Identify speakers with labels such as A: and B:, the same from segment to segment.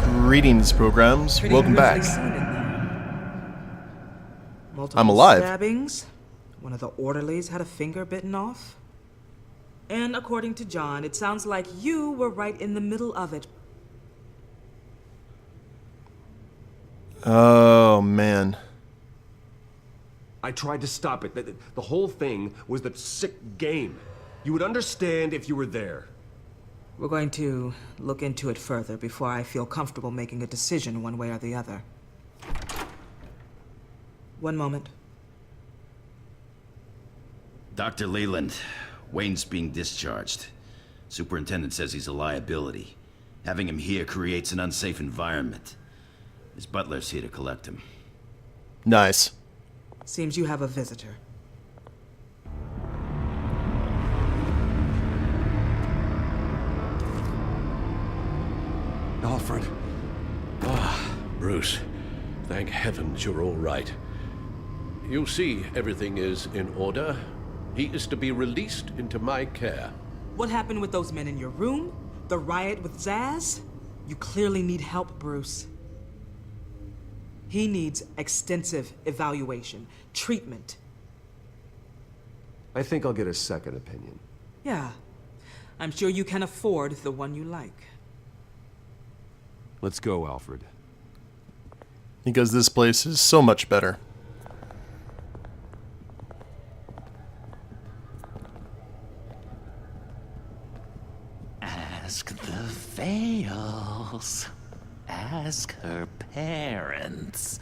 A: Greetings, programs.
B: Pretty
A: Welcome back.
B: grisly scene in there. Multiple
A: I'm alive.
B: stabbings. One of the orderlies had a finger bitten off. And according to John, it sounds like you were right in the middle of it.
A: Oh, man.
C: I tried to stop it. The whole thing was that sick game. You would understand if you were there.
B: We're going to look into it further before I feel comfortable making a decision one way or the other. One moment.
D: Dr. Leland, Wayne's being discharged. Superintendent says he's a liability. Having him here creates an unsafe environment. His butler's here to collect him.
A: Nice.
B: Seems you have a visitor.
C: Alfred.
E: Bruce, thank heavens you're all right. You see, everything is in order. He is to be released into my care.
B: What happened with those men in your room? The riot with Zaz? You clearly need help, Bruce. He needs extensive evaluation, treatment.
C: I think I'll get a second opinion.
B: Yeah, I'm sure you can afford the one you like.
C: Let's go, Alfred.
A: Because this place is so much better.
F: Ask the Vales. Ask her parents.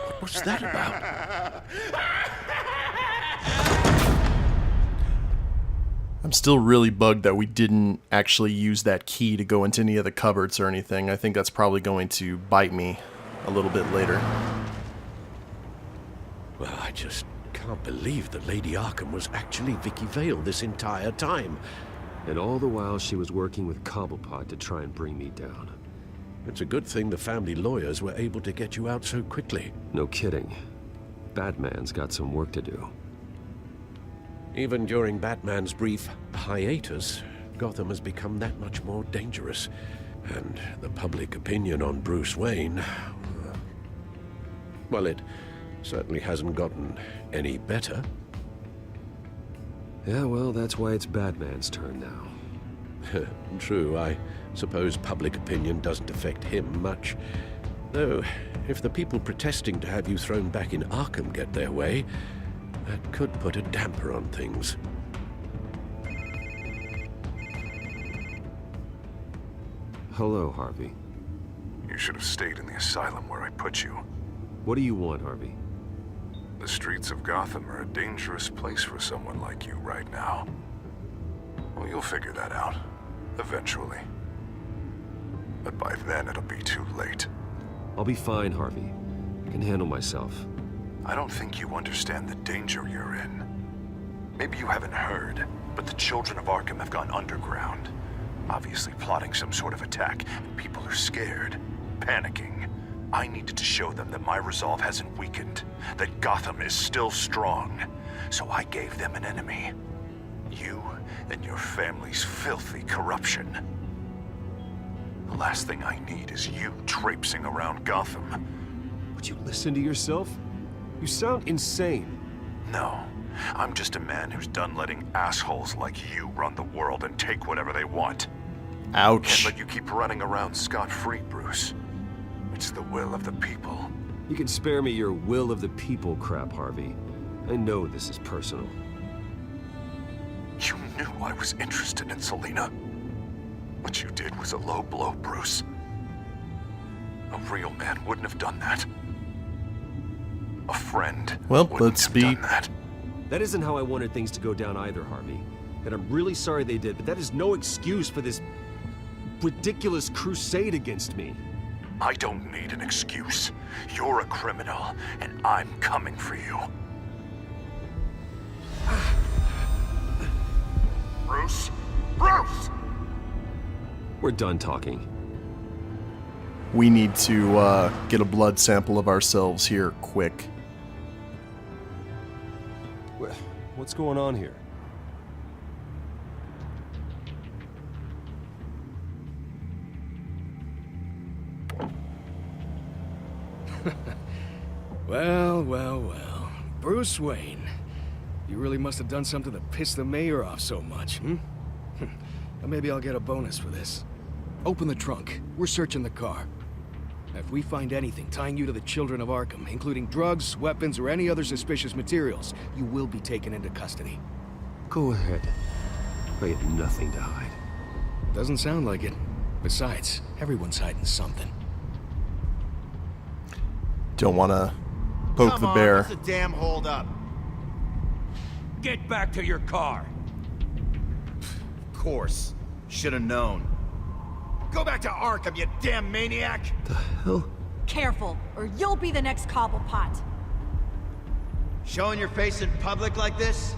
E: What was that about?
A: I'm still really bugged that we didn't actually use that key to go into any of the cupboards or anything. I think that's probably going to bite me a little bit later.
E: Well, I just can't believe that Lady Arkham was actually Vicky Vale this entire time.
C: And all the while she was working with Cobblepot to try and bring me down.
E: It's a good thing the family lawyers were able to get you out so quickly.
C: No kidding. Batman's got some work to do.
E: Even during Batman's brief hiatus, Gotham has become that much more dangerous. And the public opinion on Bruce Wayne... well, it certainly hasn't gotten any better.
C: Yeah, well, that's why it's Batman's turn now.
E: True, I suppose public opinion doesn't affect him much. Though, if the people protesting to have you thrown back in Arkham get their way, that could put a damper on things.
C: Hello, Harvey.
G: You should have stayed in the asylum where I put you.
C: What do you want, Harvey?
G: The streets of Gotham are a dangerous place for someone like you right now. Well, you'll figure that out. Eventually. But by then, it'll be too late.
C: I'll be fine, Harvey. I can handle myself.
G: I don't think you understand the danger you're in. Maybe you haven't heard, but the children of Arkham have gone underground. Obviously plotting some sort of attack, and people are scared, panicking. I needed to show them that my resolve hasn't weakened, that Gotham is still strong. So I gave them an enemy. You and your family's filthy corruption. The last thing I need is you traipsing around Gotham.
C: Would you listen to yourself? You sound insane.
G: No, I'm just a man who's done letting assholes like you run the world and take whatever they want.
A: Ouch.
G: Can't let you keep running around scot-free, Bruce. It's the will of the people.
C: You can spare me your will of the people crap, Harvey. I know this is personal.
G: You knew I was interested in Selina. What you did was a low blow, Bruce. A real man wouldn't have done that. A friend
A: Well,
G: wouldn't
A: let's
G: have
A: be...
G: done that.
C: That isn't how I wanted things to go down either, Harvey. And I'm really sorry they did, but that is no excuse for this ridiculous crusade against me.
G: I don't need an excuse. You're a criminal, and I'm coming for you. Bruce? Bruce!
C: We're done talking.
A: We need to get a blood sample of ourselves here quick.
C: What's going on here?
H: Well. Bruce Wayne. You really must have done something to piss the mayor off so much, hmm? Well, maybe I'll get a bonus for this. Open the trunk. We're searching the car. If we find anything tying you to the children of Arkham, including drugs, weapons, or any other suspicious materials, you will be taken into custody.
C: Go ahead. I have nothing to hide.
H: Doesn't sound like it. Besides, everyone's hiding something.
A: Don't want to poke the bear.
D: What's the damn hold up?
C: Get back to your car!
D: Of course. Should have known. Go back to Arkham, you damn maniac!
C: The hell?
I: Careful, or you'll be the next Cobblepot.
D: Showing your face in public like this?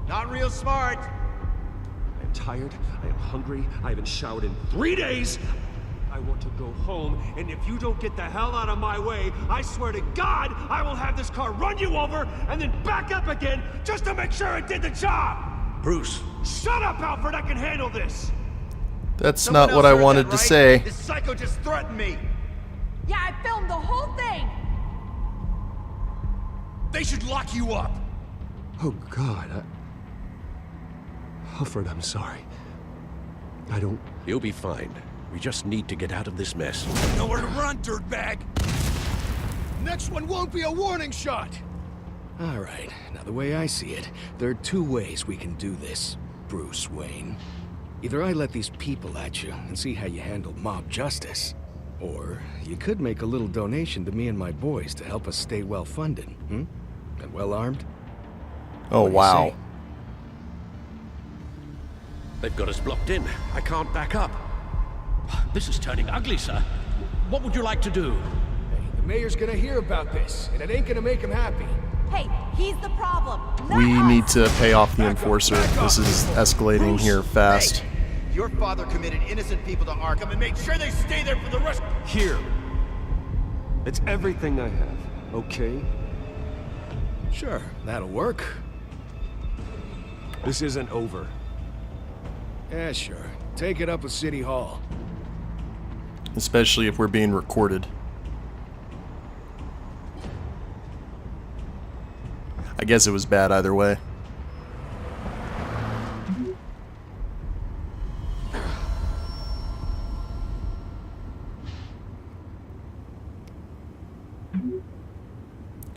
D: Not real smart.
C: I am tired, I am hungry, I haven't showered in 3 days! I want to go home, and if you don't get the hell out of my way, I swear to God, I will have this car run you over, and then back up again, just to make sure it did the job!
E: Bruce.
C: Shut up, Alfred, I can handle this!
A: That's
D: Someone
A: not what
D: else
A: I
D: heard
A: wanted
D: that,
A: to
D: right?
A: say.
D: This psycho just threatened me!
I: Yeah, I filmed the whole thing!
D: They should lock you up!
C: Oh, God, Alfred, I'm sorry. I don't...
E: You'll be fine. We just need to get out of this mess.
D: Nowhere to run, dirtbag!
H: Next one won't be a warning shot! Alright, now the way I see it, there are two ways we can do this, Bruce Wayne. Either I let these people at you and see how you handle mob justice, or you could make a little donation to me and my boys to help us stay well-funded, And well-armed?
A: Oh,
H: What do you
A: wow.
H: say?
E: They've got us blocked in. I can't back up.
J: This is turning ugly, sir. What would you like to do?
H: Hey, the mayor's gonna hear about this, and it ain't gonna make him happy.
I: Hey, he's the problem, not
A: We
I: us.
A: need to pay off the enforcer. This is escalating here fast.
D: Hey, your father committed innocent people to Arkham and made sure they stay there for the rest.
C: Here. It's everything I have, okay?
H: Sure, that'll work.
C: This isn't over.
H: Yeah, sure. Take it up with City Hall.
A: Especially if we're being recorded. I guess it was bad either way.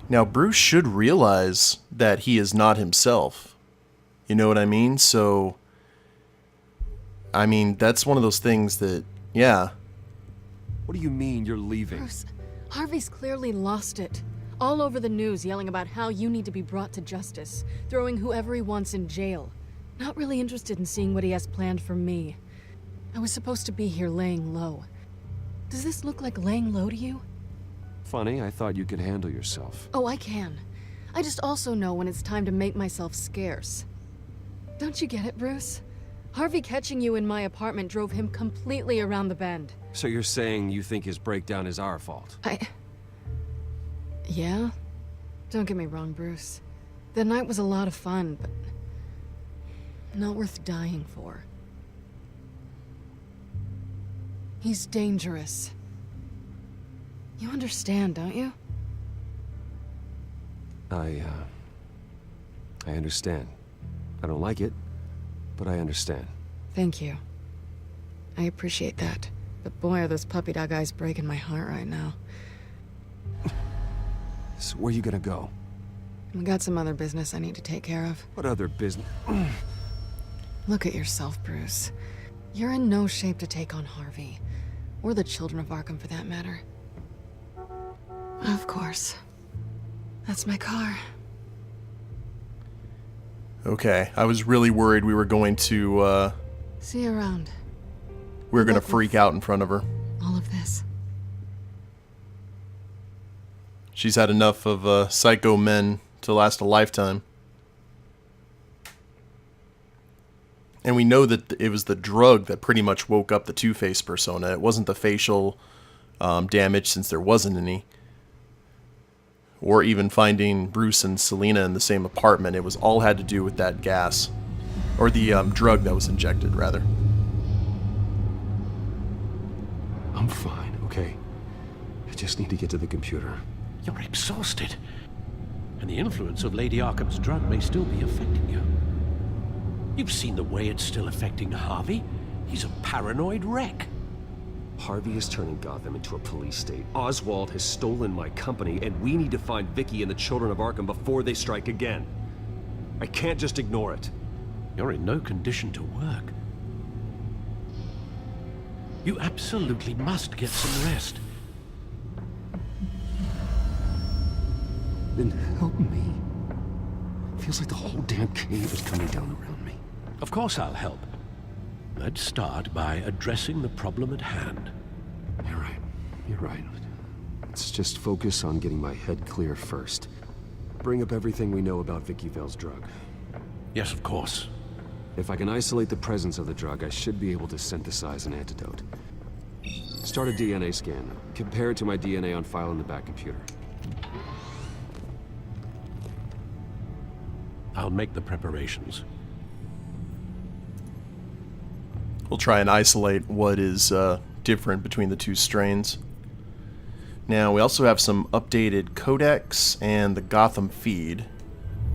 A: Now, Bruce should realize that he is not himself. You know what I mean? So, I mean, that's one of those things that, yeah.
C: What do you mean you're leaving?
K: Bruce, Harvey's clearly lost it. All over the news yelling about how you need to be brought to justice, throwing whoever he wants in jail. Not really interested in seeing what he has planned for me. I was supposed to be here laying low. Does this look like laying low to you?
C: Funny, I thought you could handle yourself.
K: Oh, I can. I just also know when it's time to make myself scarce. Don't you get it, Bruce? Harvey catching you in my apartment drove him completely around the bend.
C: So you're saying you think his breakdown is our fault?
K: Yeah? Don't get me wrong, Bruce. The night was a lot of fun, but not worth dying for. He's dangerous. You understand, don't you?
C: I understand. I don't like it, but I understand.
K: Thank you. I appreciate that. But boy, are those puppy dog eyes breaking my heart right now.
C: So where are you gonna go?
K: I got some other business I need to take care of.
C: What other business?
K: Look at yourself, Bruce. You're in no shape to take on Harvey. Or the children of Arkham, for that matter. Of course. That's my car.
A: Okay, I was really worried we were going to,
K: See you around.
A: we were going to freak out in front of her.
K: All of this.
A: She's had enough of psycho men to last a lifetime. And we know that it was the drug that pretty much woke up the Two-Face persona. It wasn't the facial damage, since there wasn't any. Or even finding Bruce and Selina in the same apartment. It was all had to do with that gas. Or the drug that was injected, rather.
C: I'm fine, okay? just need to get to the computer.
E: You're exhausted. And the influence of Lady Arkham's drug may still be affecting you. You've seen the way it's still affecting Harvey. He's a paranoid wreck.
C: Harvey is turning Gotham into a police state. Oswald has stolen my company, and we need to find Vicky and the children of Arkham before they strike again. I can't just ignore it.
E: You're in no condition to work. You absolutely must get some rest.
C: Then help me. Feels like the whole damn cave is coming down around me.
E: Of course I'll help. Let's start by addressing the problem at hand.
C: You're right. You're right. Let's just focus on getting my head clear first. Bring up everything we know about Vicky Vale's drug.
E: Yes, of course.
C: If I can isolate the presence of the drug, I should be able to synthesize an antidote. Start a DNA scan. Compare it to my DNA on file in the back computer.
E: I'll make the preparations.
A: We'll try and isolate what is different between the two strains. Now, we also have some updated codex and the Gotham feed.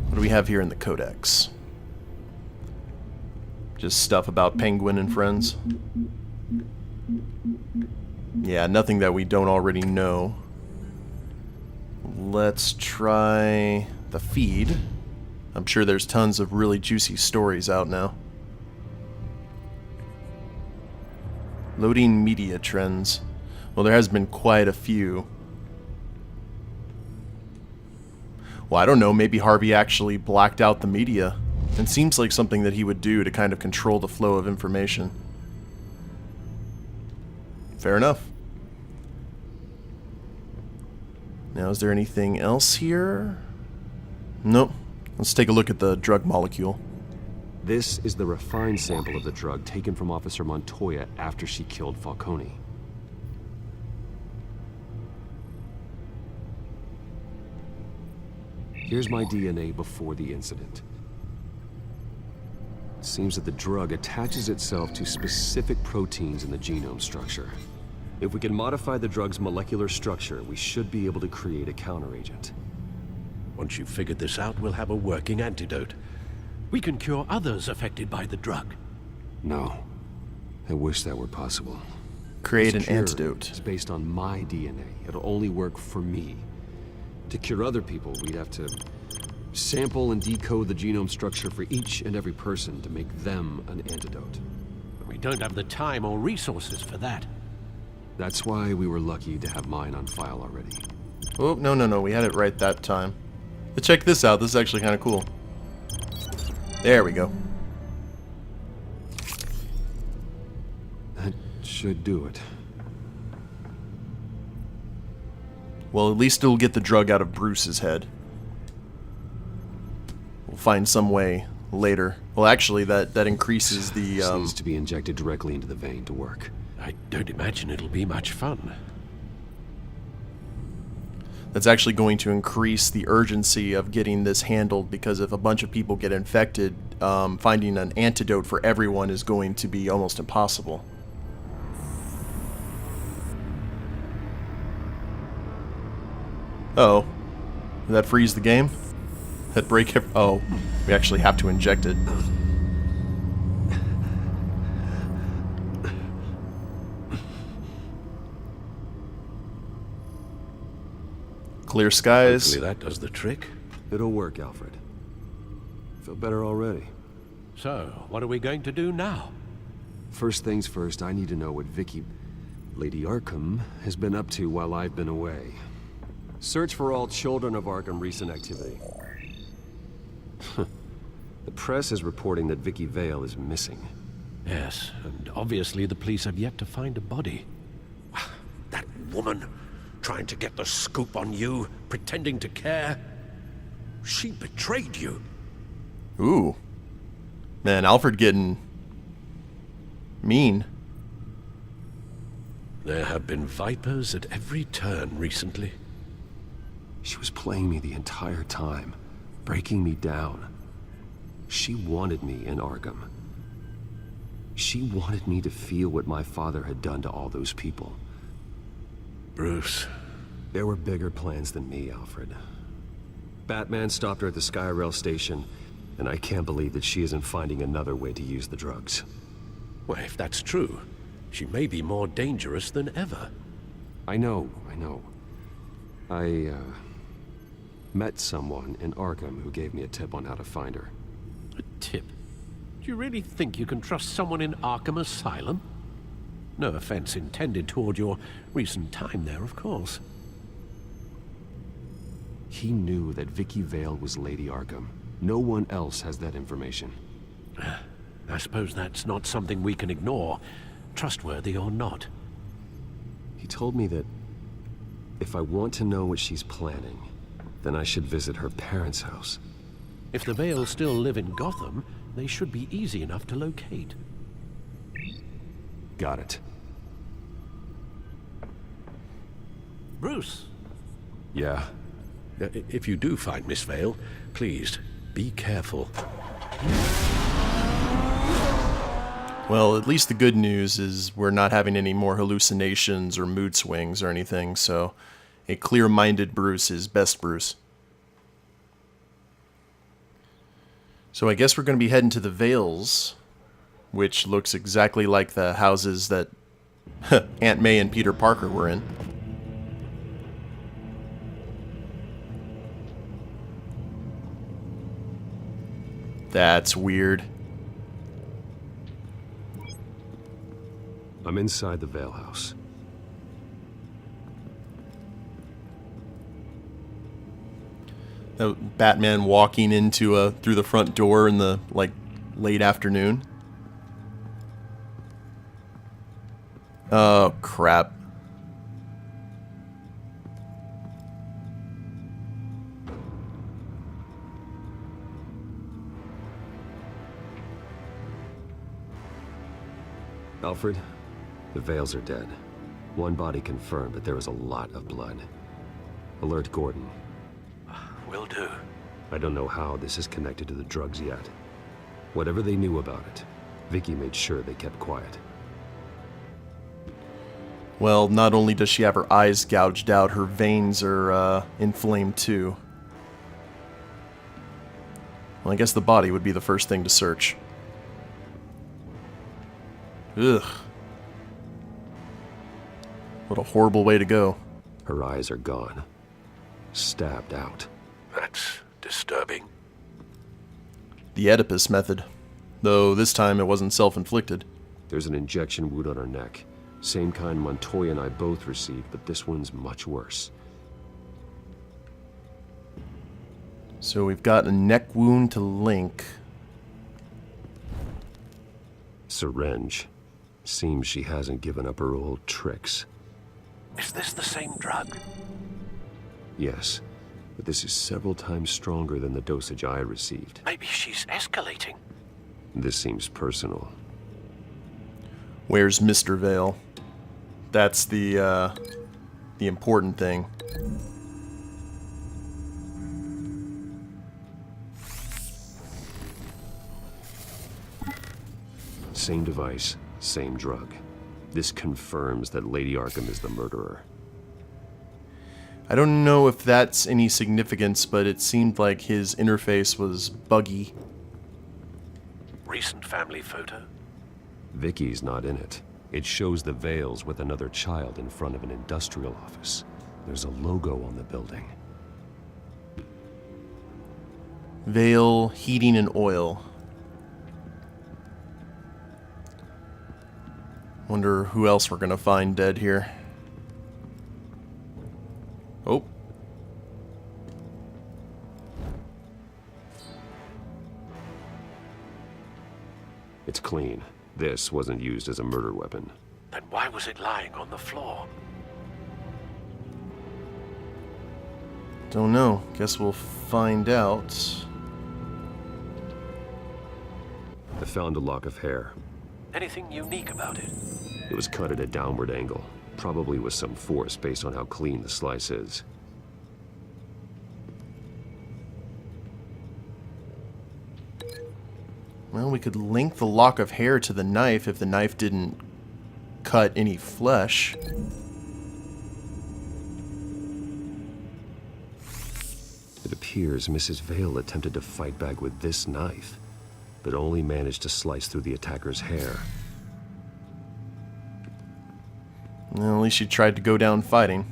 A: What do we have here in the codex? Just stuff about Penguin and friends. Yeah, nothing that we don't already know. Let's try the feed. I'm sure there's tons of really juicy stories out now. Loading media trends. Well, there has been quite a few. Well, I don't know, maybe Harvey actually blacked out the media. It seems like something that he would do to kind of control the flow of information. Fair enough. Now, is there anything else here? Nope. Let's take a look at the drug molecule.
C: This is the refined sample of the drug taken from Officer Montoya after she killed Falcone. Here's my DNA before the incident. It seems that the drug attaches itself to specific proteins in the genome structure. If we can modify the drug's molecular structure, we should be able to create a counteragent.
E: Once you've figured this out, we'll have a working antidote. We can cure others affected by the drug.
C: No. I wish that were possible.
A: Create
C: This
A: an
C: cure
A: antidote.
C: is based on my DNA. It'll only work for me. To cure other people, we'd have to sample and decode the genome structure for each and every person to make them an antidote.
E: We don't have the time or resources for that.
C: That's why we were lucky to have mine on file already.
A: Oh, no, we had it right that time. But check this out, this is actually kind of cool. There we go.
C: That should do it.
A: Well, at least it'll get the drug out of Bruce's head. We'll find some way later. Well, actually, that increases the...
C: This needs to be injected directly into the vein to work.
E: I don't imagine it'll be much fun.
A: That's actually going to increase the urgency of getting this handled, because if a bunch of people get infected, finding an antidote for everyone is going to be almost impossible. Uh-oh. Did that freeze the game? That break... Oh, we actually have to inject it. Clear skies.
E: Hopefully that does the trick.
C: It'll work, Alfred. Feel better already.
E: So, what are we going to do now?
C: First things first, I need to know what Vicky, Lady Arkham, has been up to while I've been away. Search for all children of Arkham recent activity. The press is reporting that Vicky Vale is missing.
E: Yes, and obviously the police have yet to find a body. That woman, trying to get the scoop on you, pretending to care. She betrayed you.
A: Ooh. Man, Alfred getting mean.
E: There have been vipers at every turn recently.
C: She was playing me the entire time, breaking me down. She wanted me in Arkham. She wanted me to feel what my father had done to all those people.
E: Bruce,
C: There were bigger plans than me, Alfred. Batman stopped her at the Skyrail station, and I can't believe that she isn't finding another way to use the drugs.
E: Well, if that's true, she may be more dangerous than ever.
C: I know. I met someone in Arkham who gave me a tip on how to find her.
E: A tip? Do you really think you can trust someone in Arkham Asylum? No offense intended toward your recent time there, of course.
C: He knew that Vicky Vale was Lady Arkham. No one else has that information.
E: I suppose that's not something we can ignore, trustworthy or not.
C: He told me that if I want to know what she's planning, then I should visit her parents' house.
E: If the Vales still live in Gotham, they should be easy enough to locate.
C: Got it.
E: Bruce?
C: Yeah?
E: If you do find Miss Vale, please, be careful.
A: Well, at least the good news is we're not having any more hallucinations or mood swings or anything, so a clear-minded Bruce is best Bruce. So I guess we're going to be heading to the Vales, which looks exactly like the houses that Aunt May and Peter Parker were in. That's weird.
C: I'm inside the Vale house.
A: Batman walking into through the front door in the late afternoon. Oh crap.
C: Alfred, the Vales are dead. One body confirmed, but there is a lot of blood. Alert Gordon.
E: Will do.
C: I don't know how this is connected to the drugs yet. Whatever they knew about it, Vicky made sure they kept quiet.
A: Well, not only does she have her eyes gouged out, her veins are inflamed too. Well, I guess the body would be the first thing to search. Ugh. What a horrible way to go.
C: Her eyes are gone. Stabbed out.
E: That's disturbing.
A: The Oedipus method. Though this time it wasn't self-inflicted.
C: There's an injection wound on her neck. Same kind Montoya and I both received, but this one's much worse.
A: So we've got a neck wound to link.
C: Syringe. Seems she hasn't given up her old tricks.
E: Is this the same drug?
C: Yes, but this is several times stronger than the dosage I received.
E: Maybe she's escalating.
C: This seems personal.
A: Where's Mr. Vale? That's the important thing.
C: Same device, same drug. This confirms that Lady Arkham is the murderer.
A: I don't know if that's any significance, but it seemed like his interface was buggy.
E: Recent family photo?
C: Vicky's not in it. It shows the Vales with another child in front of an industrial office. There's a logo on the building.
A: Vale Heating and Oil. Wonder who else we're gonna find dead here. Oh.
C: It's clean. This wasn't used as a murder weapon.
E: Then why was it lying on the floor?
A: Don't know. Guess we'll find out.
C: I found a lock of hair.
E: Anything unique about it?
C: It was cut at a downward angle. Probably with some force based on how clean the slice is.
A: Well, we could link the lock of hair to the knife if the knife didn't cut any flesh.
C: It appears Mrs. Vale attempted to fight back with this knife, but only managed to slice through the attacker's hair.
A: Well, at least she tried to go down fighting.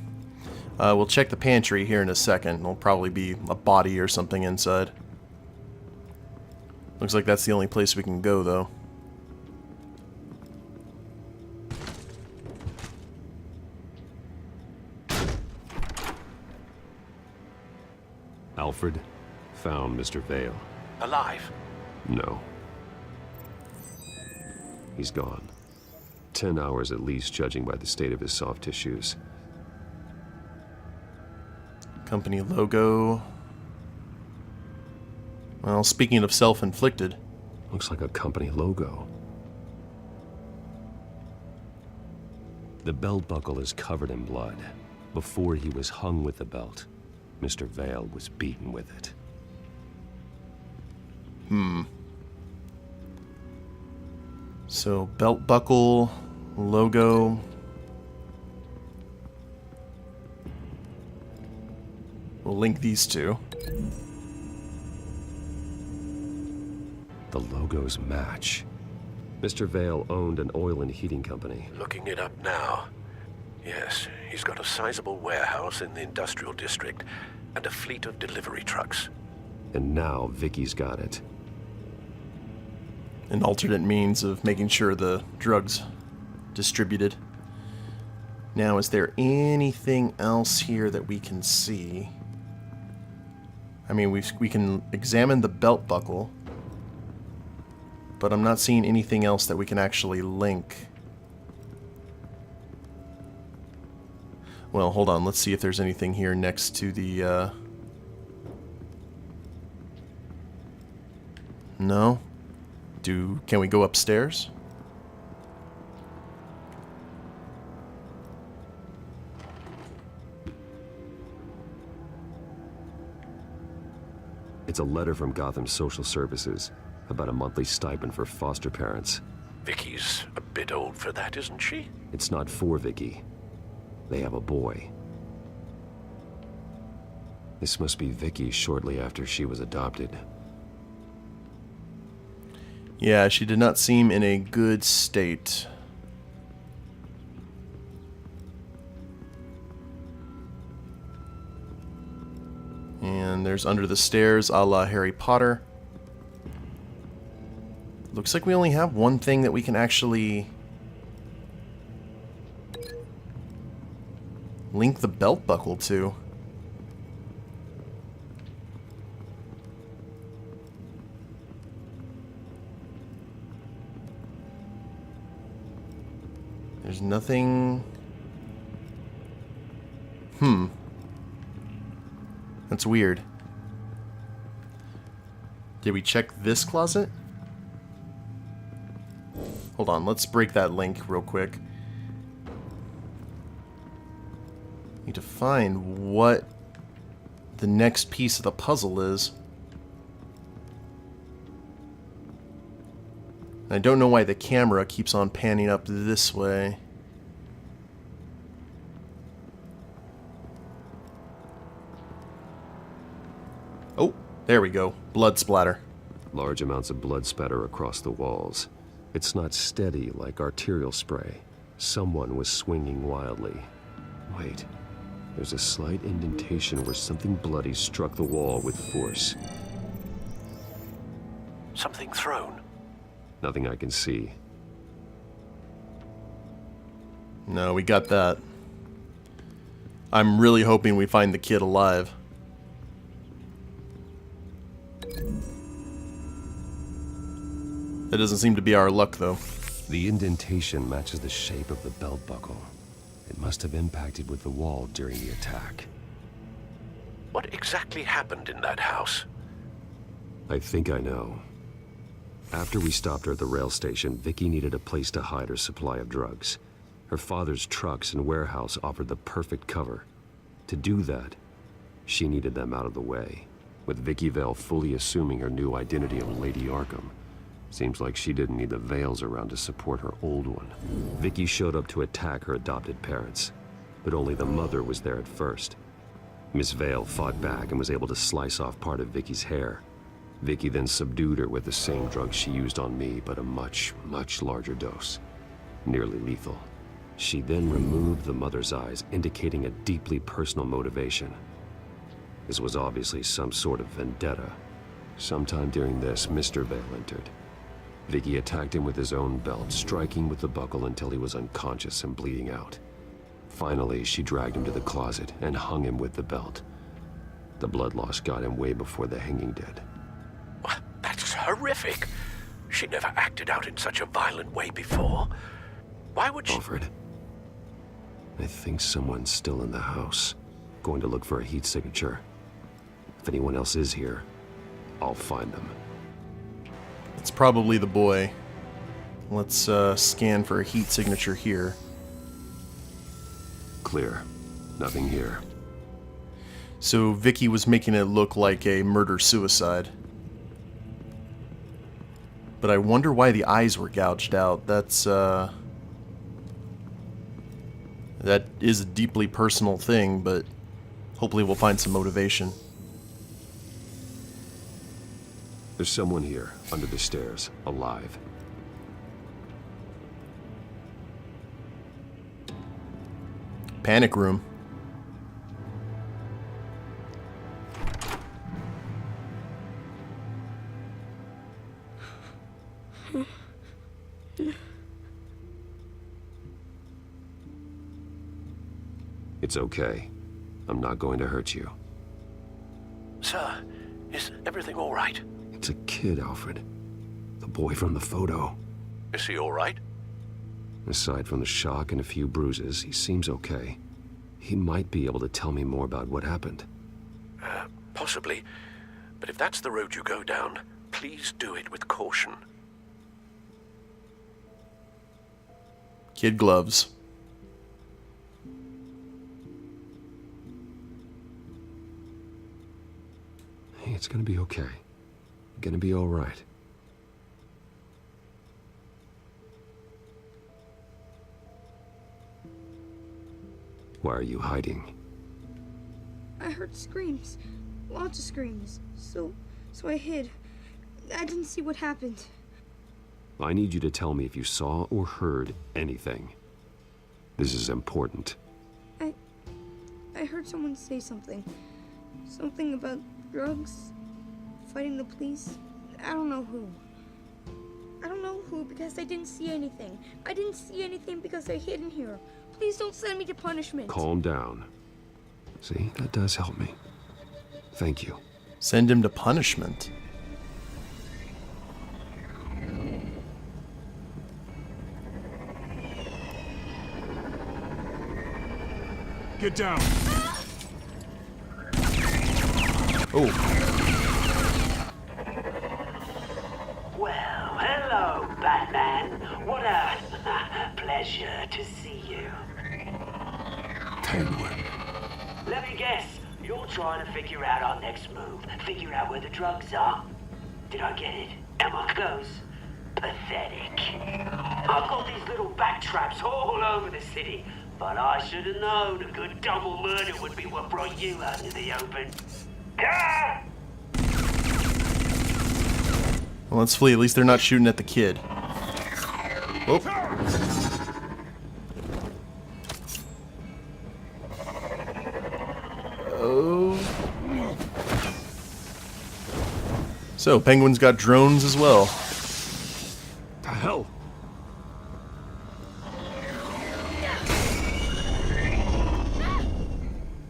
A: We'll check the pantry here in a second. There'll probably be a body or something inside. Looks like that's the only place we can go, though.
C: Alfred found Mr. Vale.
E: Alive?
C: No. He's gone. 10 hours at least, judging by the state of his soft tissues.
A: Company logo. Well, speaking of self-inflicted.
C: Looks like a company logo. The belt buckle is covered in blood. Before he was hung with the belt, Mr. Vale was beaten with it.
A: So, belt buckle, logo. We'll link these two.
C: The logos match. Mr. Vale owned an oil and heating company.
E: Looking it up now. Yes, he's got a sizable warehouse in the industrial district and a fleet of delivery trucks.
C: And now Vicky's got it.
A: An alternate means of making sure the drugs distributed. Now, is there anything else here that we can see? I mean, we can examine the belt buckle, but I'm not seeing anything else that we can actually link. Well, hold on. Let's see if there's anything here next to the, No? Can we go upstairs?
C: It's a letter from Gotham Social Services about a monthly stipend for foster parents.
E: Vicky's a bit old for that, isn't she?
C: It's not for Vicky. They have a boy. This must be Vicky shortly after she was adopted.
A: Yeah, she did not seem in a good state. And there's under the stairs, a la Harry Potter. Looks like we only have one thing that we can actually link the belt buckle to. There's nothing. That's weird. Did we check this closet? Hold on, let's break that link real quick. Need to find what the next piece of the puzzle is. I don't know why the camera keeps on panning up this way. Oh, there we go. Blood splatter.
C: Large amounts of blood spatter across the walls. It's not steady like arterial spray. Someone was swinging wildly. Wait, there's a slight indentation where something bloody struck the wall with force.
E: Something thrown.
C: Nothing I can see.
A: No, we got that. I'm really hoping we find the kid alive. That doesn't seem to be our luck, though.
C: The indentation matches the shape of the belt buckle. It must have impacted with the wall during the attack.
E: What exactly happened in that house?
C: I think I know. After we stopped her at the rail station, Vicky needed a place to hide her supply of drugs. Her father's trucks and warehouse offered the perfect cover. To do that, she needed them out of the way, with Vicky Vale fully assuming her new identity of Lady Arkham. Seems like she didn't need the Vales around to support her old one. Vicky showed up to attack her adopted parents, but only the mother was there at first. Miss Vale fought back and was able to slice off part of Vicky's hair. Vicky then subdued her with the same drug she used on me, but a much, much larger dose. Nearly lethal. She then removed the mother's eyes, indicating a deeply personal motivation. This was obviously some sort of vendetta. Sometime during this, Mr. Vale entered. Vicky attacked him with his own belt, striking with the buckle until he was unconscious and bleeding out. Finally, she dragged him to the closet and hung him with the belt. The blood loss got him way before the hanging did.
E: That's horrific. She never acted out in such a violent way before. Why would she...
C: Alfred, I think someone's still in the house. Going to look for a heat signature. If anyone else is here, I'll find them.
A: It's probably the boy. Let's scan for a heat signature here.
C: Clear. Nothing here.
A: So Vicky was making it look like a murder-suicide. But I wonder why the eyes were gouged out. That's, that is a deeply personal thing, but hopefully we'll find some motivation.
C: There's someone here, under the stairs, alive.
A: Panic room.
C: It's okay. I'm not going to hurt you.
E: Sir, is everything all right?
C: It's a kid, Alfred. The boy from the photo.
E: Is he all right?
C: Aside from the shock and a few bruises, he seems okay. He might be able to tell me more about what happened.
E: Possibly. But if that's the road you go down, please do it with caution.
A: Kid gloves.
C: Hey, it's gonna be okay. Gonna be all right. Why are you hiding?
L: I heard screams. Lots of screams. So I hid. I didn't see what happened.
C: I need you to tell me if you saw or heard anything. This is important.
L: I heard someone say something. Something about drugs, fighting the police. I don't know who. I don't know who because I didn't see anything. I didn't see anything because I hid in here. Please don't send me to punishment.
C: Calm down. See, that does help me. Thank you.
A: Send him to punishment.
C: Get down.
A: Oh.
M: Well, hello, Batman. What a pleasure to see you.
C: Penguin.
M: Let me guess, you're trying to figure out our next move. Figure out where the drugs are. Did I get it? Am I close? Pathetic. I've got these little bat traps all over the city, but I should have known a good double murder would be what brought you out into the open. Ah!
A: Well, let's flee. At least they're not shooting at the kid. Oh. Oh. So, Penguin's got drones as well.
C: The hell?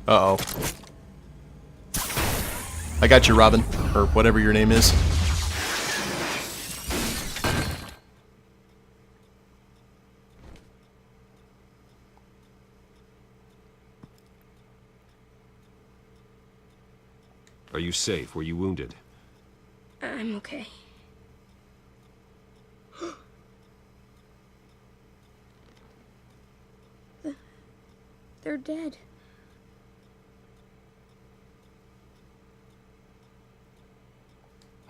A: Uh-oh. I got you, Robin. Or whatever your name is.
C: Are you safe? Were you wounded?
L: I'm okay. They're dead.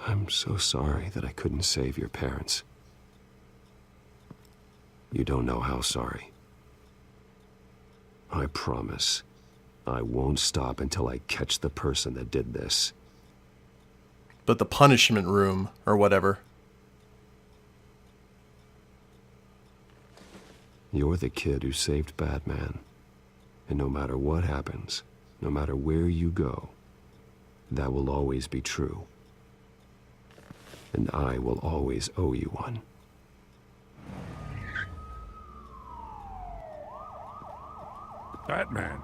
C: I'm so sorry that I couldn't save your parents. You don't know how sorry. I promise I won't stop until I catch the person that did this.
A: But the punishment room, or whatever.
C: You're the kid who saved Batman. And no matter what happens, no matter where you go, that will always be true. And I will always owe you one.
E: Batman.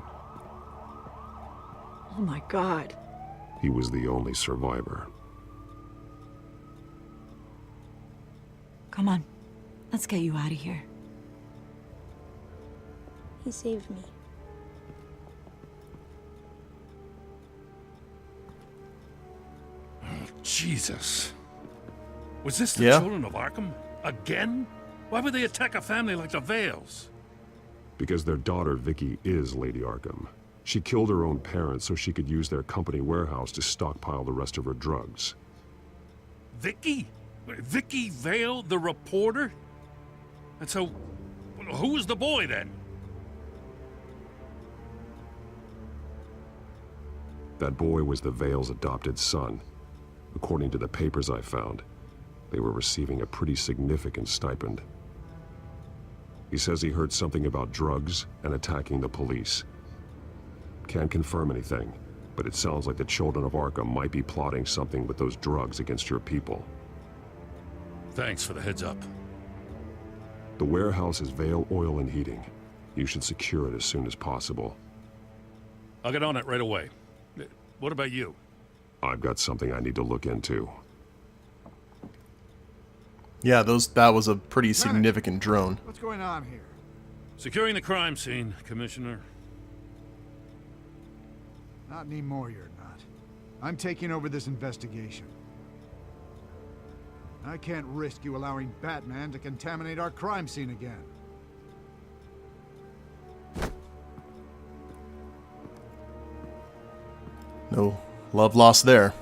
K: Oh my God.
C: He was the only survivor.
I: Come on. Let's get you out of here.
L: He saved me.
E: Oh, Jesus. Was this the
A: Yeah.
E: children of Arkham? Again? Why would they attack a family like the Vales?
C: Because their daughter, Vicky, is Lady Arkham. She killed her own parents so she could use their company warehouse to stockpile the rest of her drugs.
E: Vicky? Vicky Vale, the reporter? And so, who was the boy then?
C: That boy was the Vale's adopted son. According to the papers I found, they were receiving a pretty significant stipend. He says he heard something about drugs and attacking the police. Can't confirm anything, but it sounds like the children of Arkham might be plotting something with those drugs against your people.
E: Thanks for the heads up.
C: The warehouse is Vale Oil and Heating. You should secure it as soon as possible.
E: I'll get on it right away. What about you?
C: I've got something I need to look into.
A: Yeah, that was a pretty significant drone.
N: What's going on here?
E: Securing the crime scene, Commissioner.
N: Not anymore, you're not. I'm taking over this investigation. I can't risk you allowing Batman to contaminate our crime scene again.
A: No love lost there.